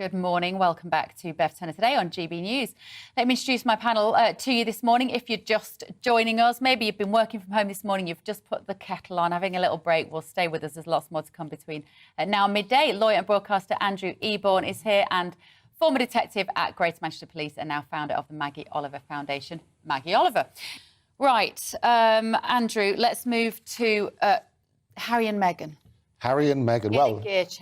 Good morning. Welcome back to Bev Turner Today on GB News. Let me introduce my panel to you this morning. If you're just joining us, maybe you've been working from home this morning, you've just put the kettle on, having a little break. Well, stay with us. There's lots more to come between now and midday. Lawyer and broadcaster Andrew Eborn is here, and former detective at Greater Manchester Police and now founder of the Maggie Oliver Foundation, Maggie Oliver. Right, Andrew, let's move to Harry and Meghan. Harry and Meghan. Well,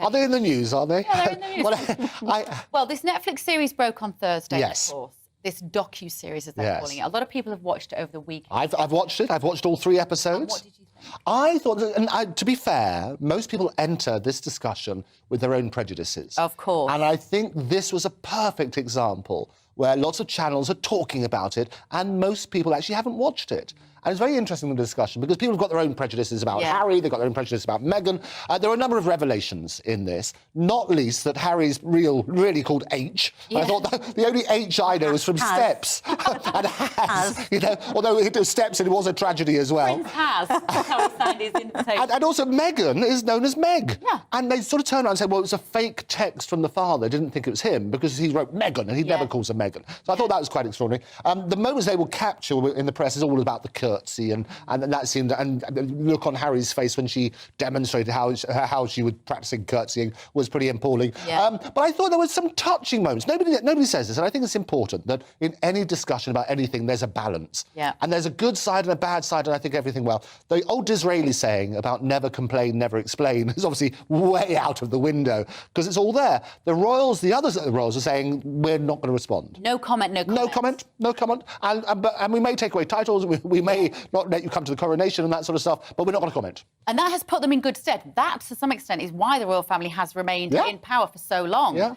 are they in the news, are they? Yeah, they're in the news. Well, this Netflix series broke on Thursday, yes, of course. This docu-series, as they're calling it. A lot of people have watched it over the weekend. I've watched it. I've watched all 3 episodes. And what did you think? I thought, and to be fair, most people enter this discussion with their own prejudices. Of course. And I think this was a perfect example where lots of channels are talking about it and most people actually haven't watched it. And it's very interesting, the discussion, because people have got their own prejudices about Harry, they've got their own prejudices about Meghan. There are a number of revelations in this, not least that Harry's really called H. Yeah. I thought the only H I know is from Steps. And has, you know, although it was Steps and it was a tragedy as well. Prince has, that's how he signed his invitation. And also Meghan is known as Meg. Yeah. And they sort of turned around and said, well, it was a fake text from the father, didn't think it was him, because he wrote Meghan and he never calls her Meghan. So I thought that was quite extraordinary. The moments they will capture in the press is all about the curtsy, and that seemed, and the look on Harry's face when she demonstrated how she was practising curtsying was pretty appalling. Yeah. But I thought there were some touching moments. Nobody says this, and I think it's important that in any discussion about anything, there's a balance. Yeah. And there's a good side and a bad side, and I think everything well. The old Disraeli saying about never complain, never explain is obviously way out of the window, because it's all there. The royals, the others at the royals are saying, we're not going to respond. No comment, no comment. No comment, no comment. And we may take away titles, we may not let you come to the coronation and that sort of stuff, but we're not going to comment. And that has put them in good stead. That, to some extent, is why the royal family has remained in power for so long. Yeah.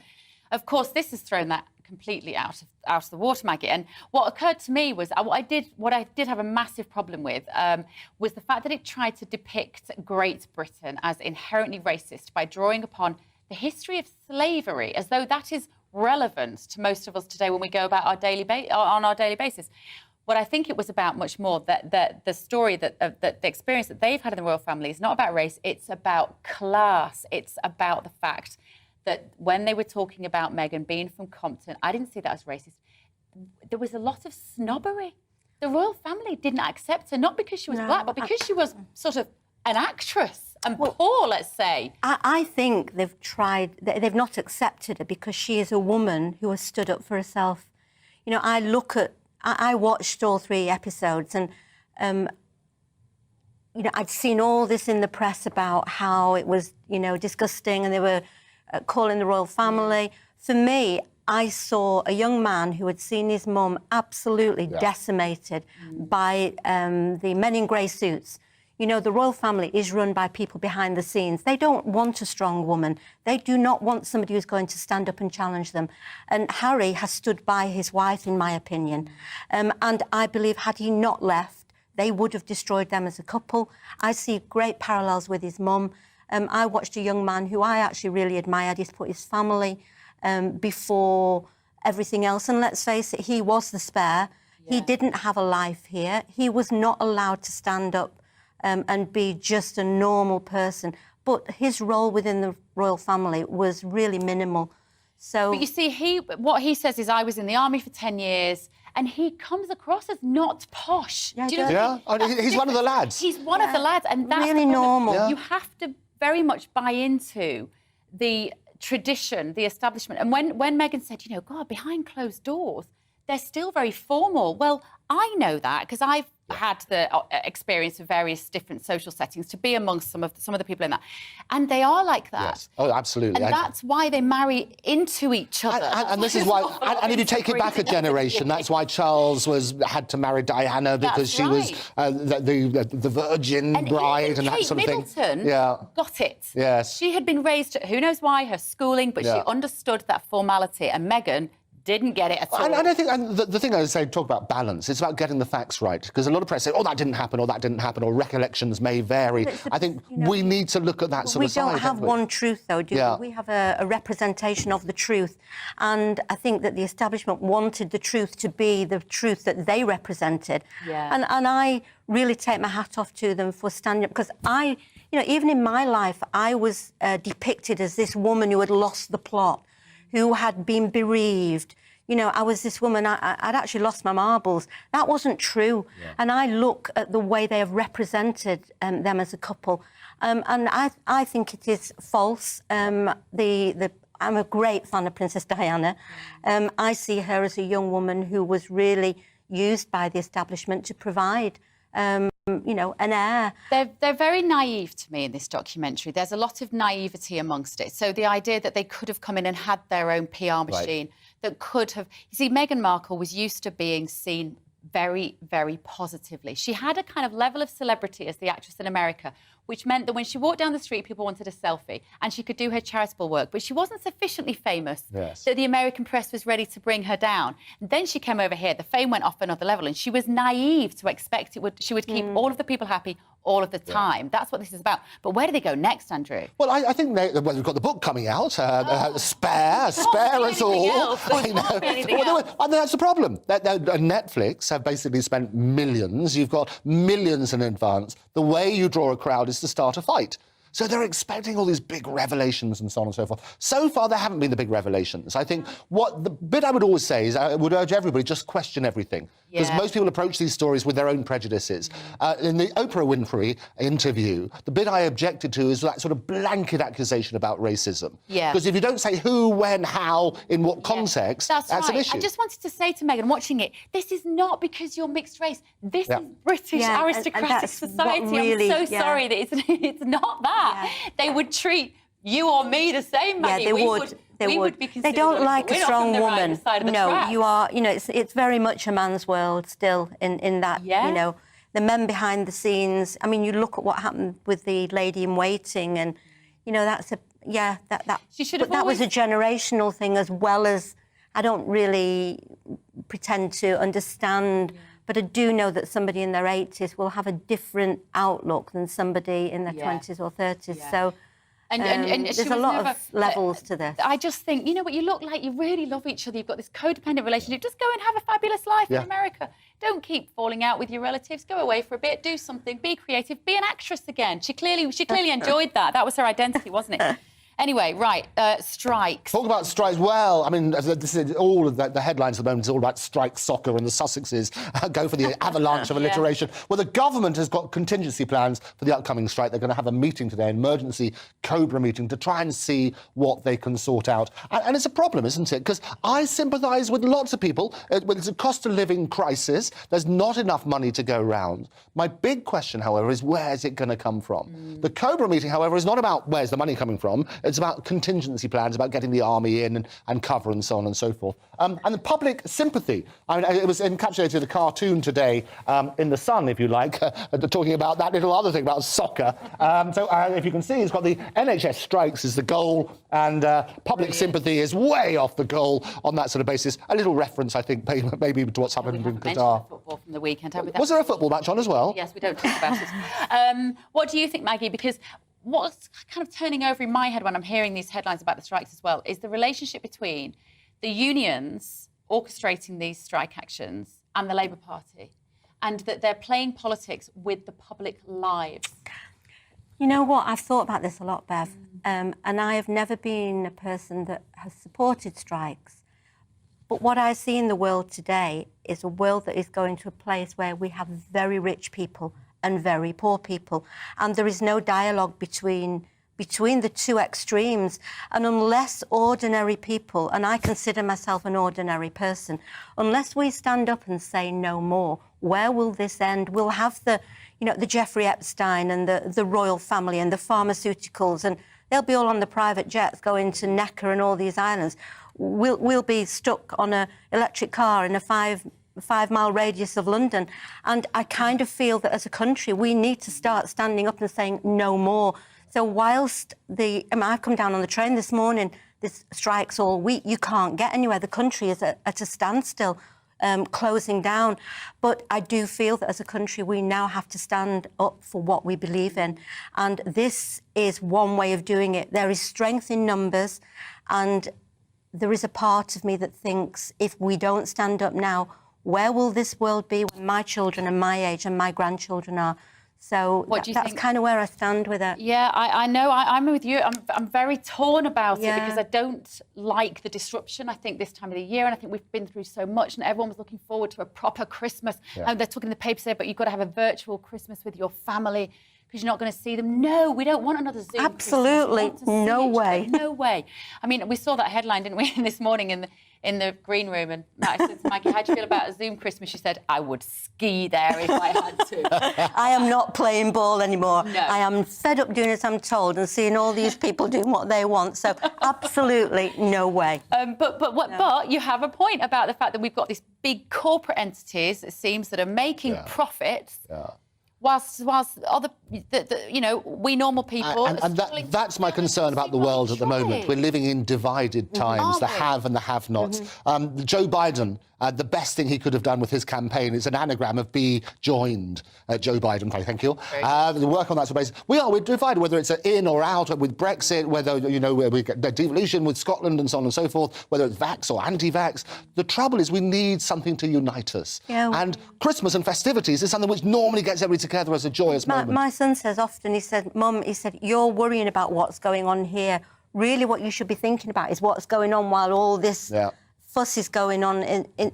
Of course, this has thrown that completely out of the water, Maggie. And what occurred to me was, what I did have a massive problem with was the fact that it tried to depict Great Britain as inherently racist by drawing upon the history of slavery, as though that is relevant to most of us today when we go about our on our daily basis. What I think it was about much more, that the story, the experience that they've had in the royal family is not about race, it's about class. It's about the fact that when they were talking about Meghan being from Compton, I didn't see that as racist. There was a lot of snobbery. The royal family didn't accept her, not because she was black, but because she was sort of an actress and poor, let's say. I think they've not accepted her because she is a woman who has stood up for herself. You know, I watched all 3 episodes and, you know, I'd seen all this in the press about how it was, you know, disgusting and they were calling the royal family. For me, I saw a young man who had seen his mum absolutely decimated by the men in grey suits. You know, the royal family is run by people behind the scenes. They don't want a strong woman. They do not want somebody who's going to stand up and challenge them. And Harry has stood by his wife, in my opinion. And I believe had he not left, they would have destroyed them as a couple. I see great parallels with his mum. I watched a young man who I actually really admired. He's put his family before everything else. And let's face it, he was the spare. Yeah. He didn't have a life here. He was not allowed to stand up and be just a normal person. But his role within the royal family was really minimal. So, but you see, what he says is, I was in the army for 10 years, and he comes across as not posh. Yeah, do you know what I mean? He's one of the lads. He's one of the lads, and that's really normal. Yeah. You have to very much buy into the tradition, the establishment. And when Meghan said, you know, God, behind closed doors, they're still very formal. Well, I know that because I've had the experience of various different social settings to be amongst some of the people in that, and they are like that. Yes. Oh, absolutely. And that's why they marry into each other. And this is why. And if you take it back a generation, that's why Charles had to marry Diana because she was the virgin bride and that sort of thing. Middleton got it. Yes. She had been raised, who knows why, her schooling, but she understood that formality, and Meghan didn't get it at all. And I think the thing I was saying, talk about balance, it's about getting the facts right, because a lot of press say, oh, that didn't happen, or that didn't happen, or recollections may vary. I think we need to look at that sort of side. We don't have one truth, though, do we? We have a representation of the truth, and I think that the establishment wanted the truth to be the truth that they represented. Yeah. And I really take my hat off to them for standing up, because you know, even in my life, I was depicted as this woman who had lost the plot, who had been bereaved. You know, I was this woman, I'd actually lost my marbles. That wasn't true. Yeah. And I look at the way they have represented them as a couple. And I think it is false. I'm a great fan of Princess Diana. I see her as a young woman who was really used by the establishment to provide, you know, an heir. They're very naive to me in this documentary. There's a lot of naivety amongst it. So the idea that they could have come in and had their own PR machine that could have... You see, Meghan Markle was used to being seen very, very positively. She had a kind of level of celebrity as the actress in America, which meant that when she walked down the street, people wanted a selfie, and she could do her charitable work. But she wasn't sufficiently famous that the American press was ready to bring her down. And then she came over here, the fame went off another level, and she was naive to expect she would keep all of the people happy all of the time. That's what this is about. But where do they go next, Andrew? Well, I think we've got the book coming out, Spare Us All. I think that's the problem. Netflix have basically spent millions. You've got millions in advance. The way you draw a crowd is to start a fight. So they're expecting all these big revelations and so on and so forth. So far, there haven't been the big revelations. I think the bit I would always say is I would urge everybody just question everything. Because most people approach these stories with their own prejudices. In the Oprah Winfrey interview, the bit I objected to is that sort of blanket accusation about racism. Because if you don't say who, when, how, in what context, that's an issue. I just wanted to say to Meghan, watching it, this is not because you're mixed race. This is British aristocratic society. Really, I'm so sorry that it's not that. They would treat you or me the same, Maggie. Yeah, they would. They don't like a strong woman. No, you are. You know, it's very much a man's world still. In that, you know, the men behind the scenes. I mean, you look at what happened with the lady in waiting, and you know, that's a that. She should have. But that was a generational thing as well as. I don't really pretend to understand. But I do know that somebody in their 80s will have a different outlook than somebody in their 20s or 30s. So and there's a lot of levels to this. I just think, you know what, you look like you really love each other. You've got this codependent relationship. Just go and have a fabulous life in America. Don't keep falling out with your relatives. Go away for a bit, do something, be creative, be an actress again. She clearly enjoyed that. That was her identity, wasn't it? Anyway, right, strikes. Talk about strikes. Well, I mean, this is all of the headlines at the moment is all about strike soccer, and the Sussexes go for the avalanche of alliteration. Well, the government has got contingency plans for the upcoming strike. They're going to have a meeting today, an emergency COBRA meeting, to try and see what they can sort out. And it's a problem, isn't it? Because I sympathise with lots of people. It's a cost of living crisis. There's not enough money to go round. My big question, however, is where's it going to come from? The COBRA meeting, however, is not about where's the money coming from. It's about contingency plans, about getting the army in and cover and so on and so forth. And the public sympathy. I mean, it was encapsulated in a cartoon today in The Sun, if you like, talking about that little other thing about soccer. So if you can see, it's got the NHS strikes is the goal, and public sympathy is way off the goal on that sort of basis. A little reference, I think, maybe to what's happened in Qatar. Football from the weekend. Was there a football match on as well? Yes, we don't talk about it. What do you think, Maggie? Because what's kind of turning over in my head when I'm hearing these headlines about the strikes as well is the relationship between the unions orchestrating these strike actions and the Labour Party, and that they're playing politics with the public lives. You know what? I've thought about this a lot, Bev, and I have never been a person that has supported strikes. But what I see in the world today is a world that is going to a place where we have very rich people and very poor people, and there is no dialogue between the two extremes. And unless ordinary people, and I consider myself an ordinary person, unless we stand up and say no more, where will this end? We'll have the Jeffrey Epstein and the royal family and the pharmaceuticals, and they'll be all on the private jets going to Necker and all these islands. We'll be stuck on an electric car in a 5-mile radius of London. And I kind of feel that as a country, we need to start standing up and saying no more. So whilst I've come down on the train this morning, this strikes all week, you can't get anywhere. The country is at a standstill, closing down. But I do feel that as a country, we now have to stand up for what we believe in. And this is one way of doing it. There is strength in numbers, and there is a part of me that thinks if we don't stand up now, where will this world be when my children and my age and my grandchildren are? So What do you that's think? kind of where I stand with it. Yeah, I know. I'm with you. I'm very torn about it because I don't like the disruption, I think, this time of the year. And I think we've been through so much and everyone was looking forward to a proper Christmas. And they're talking in the paper today, but you've got to have a virtual Christmas with your family because you're not going to see them. No, we don't want another Zoom Absolutely. No way. No way. I mean, we saw that headline, didn't we, this morning in the green room, and I said to Maggie, how do you feel about a Zoom Christmas? She said, I would ski there if I had to. I am not playing ball anymore. No. I am fed up doing as I'm told and seeing all these people doing what they want. So absolutely no way. But you have a point about the fact that we've got these big corporate entities, it seems, that are making profits. Whilst other, you know, we normal people... And that's my concern about the world at the moment. We're living in divided times, the have and the have-nots. Joe Biden, the best thing he could have done with his campaign is an anagram of be joined. Joe Biden, thank you. The work on that basis. We're divided, whether it's in or out, with Brexit, whether, you know, we get the devolution with Scotland and so on and so forth, whether it's vax or anti-vax. The trouble is we need something to unite us. And Christmas and festivities is something which normally gets everybody together as a joyous moment. My son says often, he said, Mum, he said, you're worrying about what's going on here. Really what you should be thinking about is what's going on while all this fuss is going on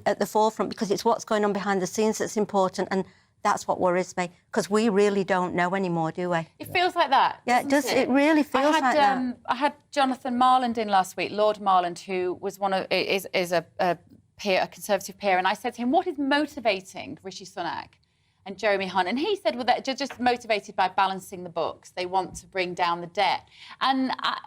at the forefront, because it's what's going on behind the scenes that's important, and that's what worries me, because we really don't know anymore, do we? It feels like that. Yeah, it does. It really feels like that. I had Jonathan Marland in last week, Lord Marland, who was is a peer, a Conservative peer, and I said to him, what is motivating Rishi Sunak and Jeremy Hunt? And he said, well, they're just motivated by balancing the books. They want to bring down the debt. And I'm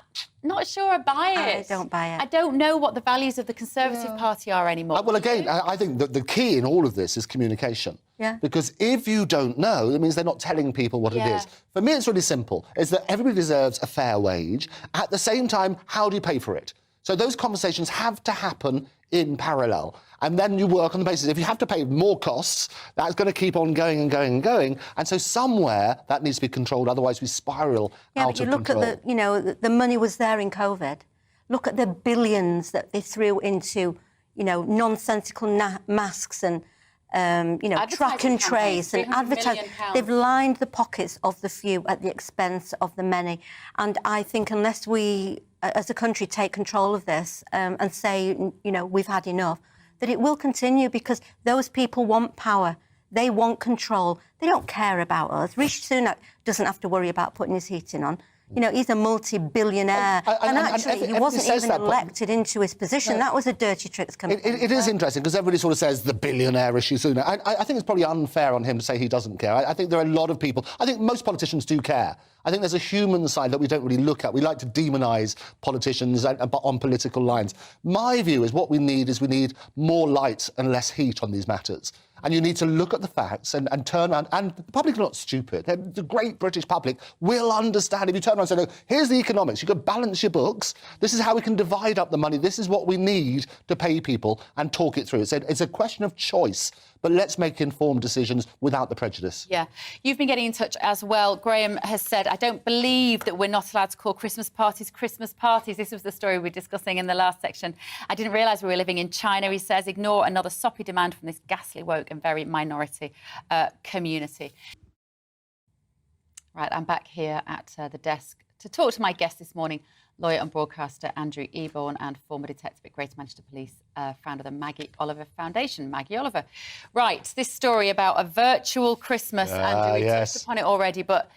not sure I buy it. I don't buy it. I don't know what the values of the Conservative Party are anymore. Well, again, I think that the key in all of this is communication. Because if you don't know, it means they're not telling people what it is. For me, it's really simple. It's that everybody deserves a fair wage. At the same time, how do you pay for it? So those conversations have to happen in parallel. And then you work on the basis, if you have to pay more costs, that's going to keep on going and going and going. And so somewhere that needs to be controlled, otherwise we spiral out of control. Look at you know, the money was there in COVID. Look at the billions that they threw into, you know, nonsensical masks and, you know, track and trace and advertising. They've lined the pockets of the few at the expense of the many. And I think unless we, as a country, take control of this and say, you know, we've had enough, that it will continue, because those people want power. They want control. They don't care about us. Rishi Sunak doesn't have to worry about putting his heating on. You know, he's a multi-billionaire. And actually, he wasn't even elected into his position. That was a dirty tricks campaign. It is interesting, because everybody sort of says the billionaire Rishi Sunak. I think it's probably unfair on him to say he doesn't care. I think there are a lot of people... I think most politicians do care. I think there's a human side that we don't really look at. We like to demonise politicians on political lines. My view is what we need more light and less heat on these matters. And you need to look at the facts and turn around. And the public are not stupid. The great British public will understand. If you turn around and say, look, here's the economics. You can balance your books. This is how we can divide up the money. This is what we need to pay people, and talk it through. It's a question of choice. But let's make informed decisions without the prejudice. Yeah. You've been getting in touch as well. Graham has said, I don't believe that we're not allowed to call Christmas parties Christmas parties. This was the story we were discussing in the last section. I didn't realise we were living in China, he says. Ignore another soppy demand from this ghastly, woke and very minority community. Right, I'm back here at the desk to talk to my guest this morning, lawyer and broadcaster Andrew Eborn, and former detective at Greater Manchester Police, founder of the Maggie Oliver Foundation. Maggie Oliver. Right, this story about a virtual Christmas, Andrew, we touched upon it already, but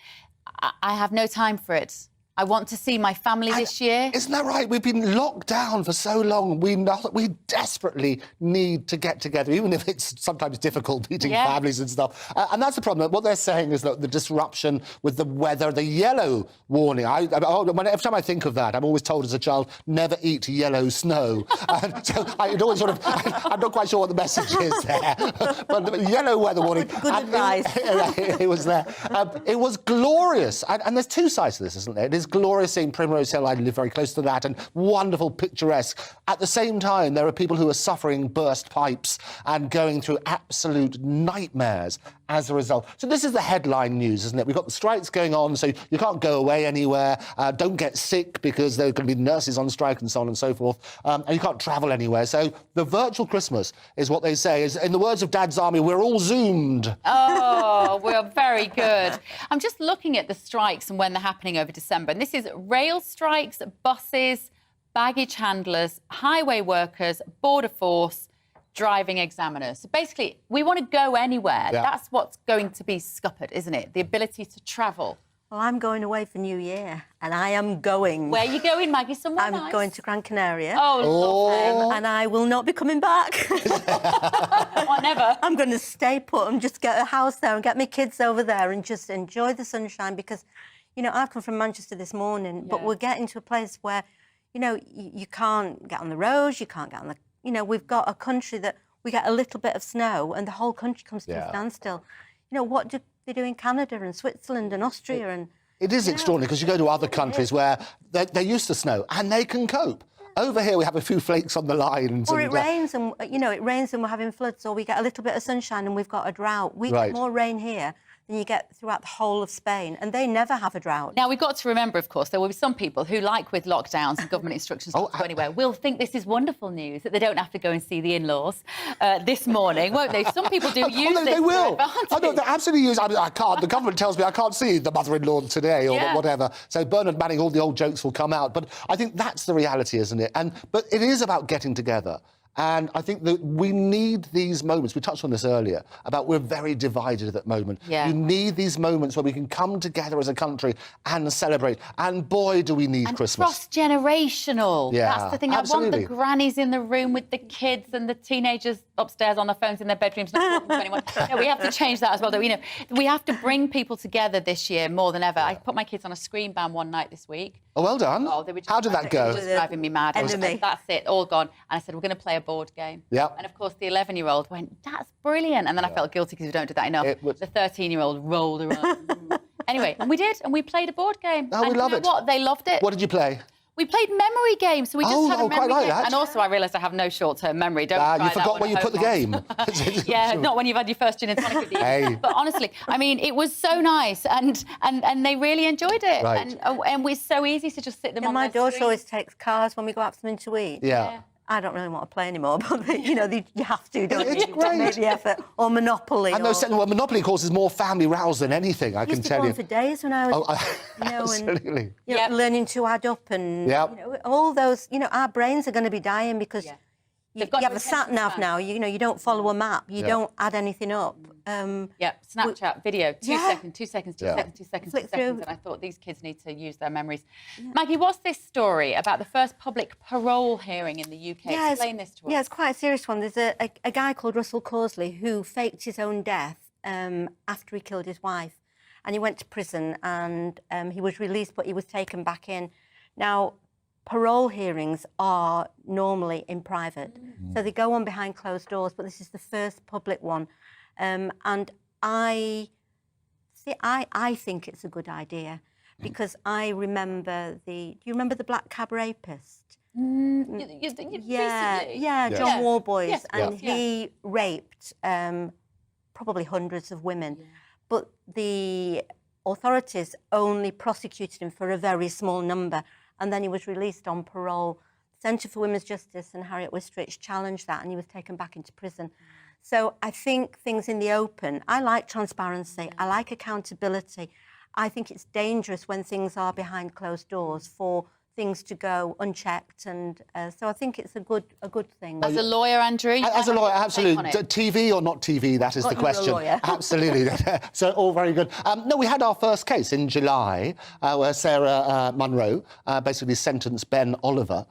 I have no time for it. I want to see my family this year. Isn't that right? We've been locked down for so long. We desperately need to get together, even if it's sometimes difficult meeting families and stuff. And that's the problem. What they're saying is that the disruption with the weather, the yellow warning. Every time I think of that, I'm always told as a child, never eat yellow snow. So it always sort of, I'm not quite sure what the message is there. But the yellow weather warning. Good advice. It was there. It was glorious. And there's two sides to this, isn't there? It is is glorious seeing Primrose Hill. I live very close to that, and wonderful, picturesque. At the same time, there are people who are suffering burst pipes and going through absolute nightmares as a result. So this is the headline news, isn't it? We've got the strikes going on, so you can't go away anywhere. Don't get sick because there are going to be nurses on strike and so on and so forth. And you can't travel anywhere. So the virtual Christmas is what they say. Is, in the words of Dad's Army, we're all Zoomed. Oh, we're very good. I'm just looking at the strikes and when they're happening over December. And this is rail strikes, buses, baggage handlers, highway workers, border force, driving examiners. So basically, we want to go anywhere. Yeah. That's what's going to be scuppered, isn't it? The ability to travel. Well, I'm going away for New Year, and I am going. Where are you going, Maggie? Somewhere nice? I'm going to Gran Canaria. Oh, lovely. And I will not be coming back. Or never. I'm going to stay put and just get a house there and get my kids over there and just enjoy the sunshine because, you know, I've come from Manchester this morning, but we're getting to a place where, you know, you can't get on the roads, you can't get on the... You know, we've got a country that we get a little bit of snow and the whole country comes to a standstill. You know, what do they do in Canada and Switzerland and Austria and... It is extraordinary because you go to other countries where they're used to snow and they can cope. Over here, we have a few flakes on the lines. Or it rains and, you know, it rains and we're having floods, or we get a little bit of sunshine and we've got a drought. We get more rain here than you get throughout the whole of Spain, and they never have a drought. Now, we've got to remember, of course, there will be some people who, like with lockdowns and government instructions not to go anywhere, will think this is wonderful news, that they don't have to go and see the in-laws this morning, won't they? Some people do use this they will. Oh, no, they absolutely use it. I mean, I can't. The government tells me I can't see the mother-in-law today or whatever. So Bernard Manning, all the old jokes will come out. But I think that's the reality, isn't it? But it is about getting together. And I think that we need these moments. We touched on this earlier, about we're very divided at that moment. Yeah. You need these moments where we can come together as a country and celebrate. And boy, do we need Christmas. Cross-generational. Yeah, that's the thing. absolutely. I want the grannies in the room with the kids and the teenagers upstairs on their phones in their bedrooms not talking to anyone. No, we have to change that as well. You know, we have to bring people together this year more than ever. I put my kids on a screen ban one night this week. Oh, well done. Oh, they were just How did that go? It was driving me mad. That's it, all gone. And I said, we're going to play a board game. Yeah. And of course, the 11-year-old went, that's brilliant. And then I felt guilty because we don't do that enough. The 13-year-old rolled around. Anyway, and we did, and we played a board game. Oh, we love it. What? They loved it. What did you play? We played memory games, so we just had a memory like game. that. And also, I realised I have no short-term memory. Don't try you forgot where you put the game. Yeah, not when you've had your first gin and tonic with you. Hey. But honestly, I mean, it was so nice, and they really enjoyed it. Right. And we're so easy to just sit them on my their daughter screen. always takes cars when we go out for something to eat. Yeah. I don't really want to play anymore, but you know, you have to, don't you? It's great. Make the effort. Or Monopoly. And well, Monopoly, of course, is more family rouse than anything, I can tell you. I used to go on for days when I was, absolutely. And, you know, learning to add up and you know, all those, you know, our brains are going to be dying because you have a sat-nav now, you know, you don't follow a map, you don't add anything up. Snapchat, video, 2 seconds, 2 seconds, 2 seconds, 2 seconds, 2 Flick seconds. And I thought these kids need to use their memories. Maggie, what's this story about the first public parole hearing in the UK? Explain this to us. Yeah, it's quite a serious one. There's a guy called Russell Causley who faked his own death after he killed his wife. And he went to prison and he was released, but he was taken back in. Now, parole hearings are normally in private. So they go on behind closed doors, but this is the first public one. And I think it's a good idea because I remember do you remember the black cab rapist? John Warboys. Yes, and he raped probably hundreds of women. Yeah. But the authorities only prosecuted him for a very small number, and then he was released on parole. Centre for Women's Justice and Harriet Wistrich challenged that, and he was taken back into prison. So I think things in the open, I like transparency, I like accountability. I think it's dangerous when things are behind closed doors for things to go unchecked, and so I think it's a good thing. As a lawyer, Andrew? As a lawyer, absolutely. TV or not TV, that is the question. You're a lawyer. Absolutely. So all very good. No, we had our first case in July where Sarah Munro basically sentenced Ben Oliver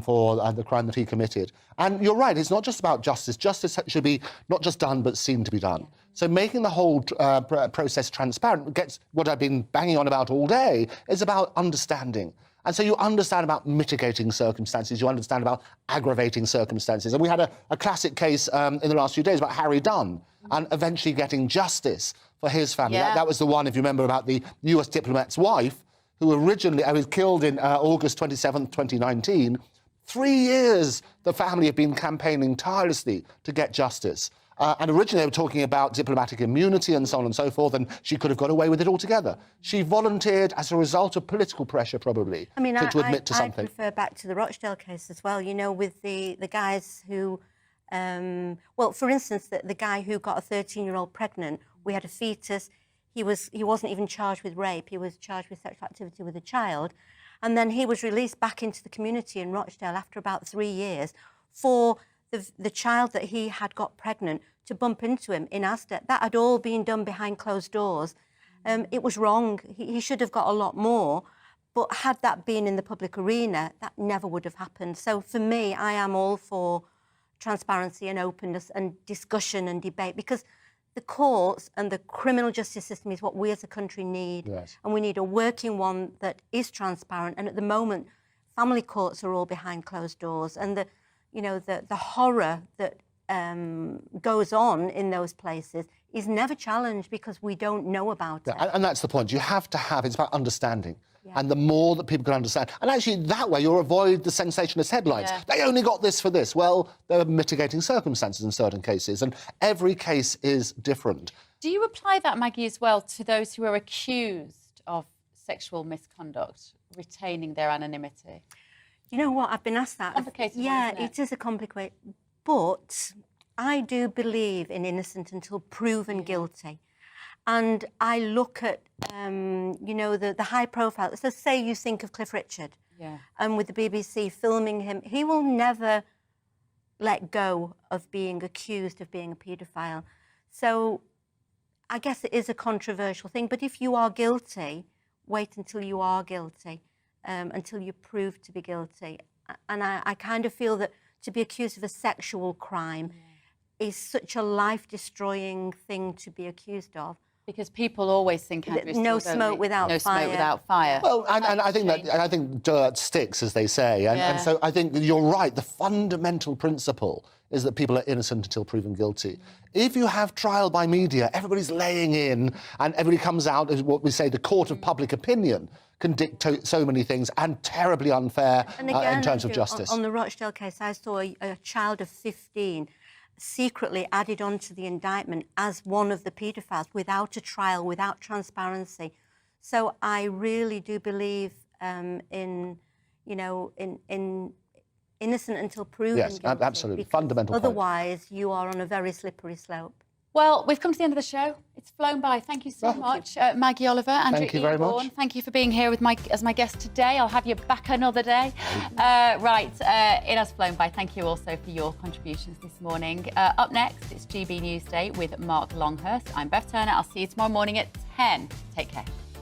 for the crime that he committed. And you're right, it's not just about justice. Justice should be not just done, but seen to be done. So making the whole process transparent gets what I've been banging on about all day, is about understanding. And so you understand about mitigating circumstances, you understand about aggravating circumstances. And we had a classic case in the last few days about Harry Dunn and eventually getting justice for his family. Yeah. That was the one, if you remember, about the US diplomat's wife who originally was killed in August 27th, 2019, 3 years the family have been campaigning tirelessly to get justice. And originally they were talking about diplomatic immunity and so on and so forth, and she could have got away with it altogether. She volunteered as a result of political pressure, probably, to admit to something. I refer back to the Rochdale case as well, you know, with the guys who... well, for instance, the guy who got a 13-year-old pregnant, we had a fetus, he wasn't even charged with rape, he was charged with sexual activity with a child, and then he was released back into the community in Rochdale after about 3 years for the child that he had got pregnant to bump into him in Asda. That had all been done behind closed doors. It was wrong. He should have got a lot more, but had that been in the public arena, that never would have happened. So for me, I am all for transparency and openness and discussion and debate, because the courts and the criminal justice system is what we as a country need. Yes. And we need a working one that is transparent. And at the moment, family courts are all behind closed doors, and the horror that goes on in those places is never challenged because we don't know about it. And that's the point. You have to have, it's about understanding. Yeah. And the more that people can understand, and actually that way you'll avoid the sensationalist headlines. Yeah. They only got this for this. Well, there are mitigating circumstances in certain cases, and every case is different. Do you apply that, Maggie, as well to those who are accused of sexual misconduct, retaining their anonymity? You know what, I've been asked that. Complicated, yeah, isn't it? It is a complicated, but I do believe in innocent until proven guilty. And I look at, you know, the high profile. So say you think of Cliff Richard, and with the BBC filming him, he will never let go of being accused of being a paedophile. So I guess it is a controversial thing, but if you are guilty, wait until you are guilty, until you're proved to be guilty. And I kind of feel that to be accused of a sexual crime is such a life-destroying thing to be accused of. Because people always think, Andrew, no smoke without fire. No smoke without fire. Well, and I think dirt sticks, as they say, and so I think that you're right. The fundamental principle is that people are innocent until proven guilty. If you have trial by media, everybody's laying in, and everybody comes out as what we say the court of public opinion can dictate so many things, and terribly unfair and again, in terms of justice. On the Rochdale case, I saw a child of 15 secretly added onto the indictment as one of the paedophiles without a trial, without transparency. So I really do believe in, you know, in innocent until proven guilty. Yes, absolutely. Fundamental point. Otherwise, you are on a very slippery slope. Well, we've come to the end of the show. It's flown by. Thank you so much, Maggie Oliver, Andrew Thank you very Eborn. much. Thank you for being here as my guest today. I'll have you back another day. It has flown by. Thank you also for your contributions this morning. Up next, it's GB Newsday with Mark Longhurst. I'm Bev Turner. I'll see you tomorrow morning at 10. Take care.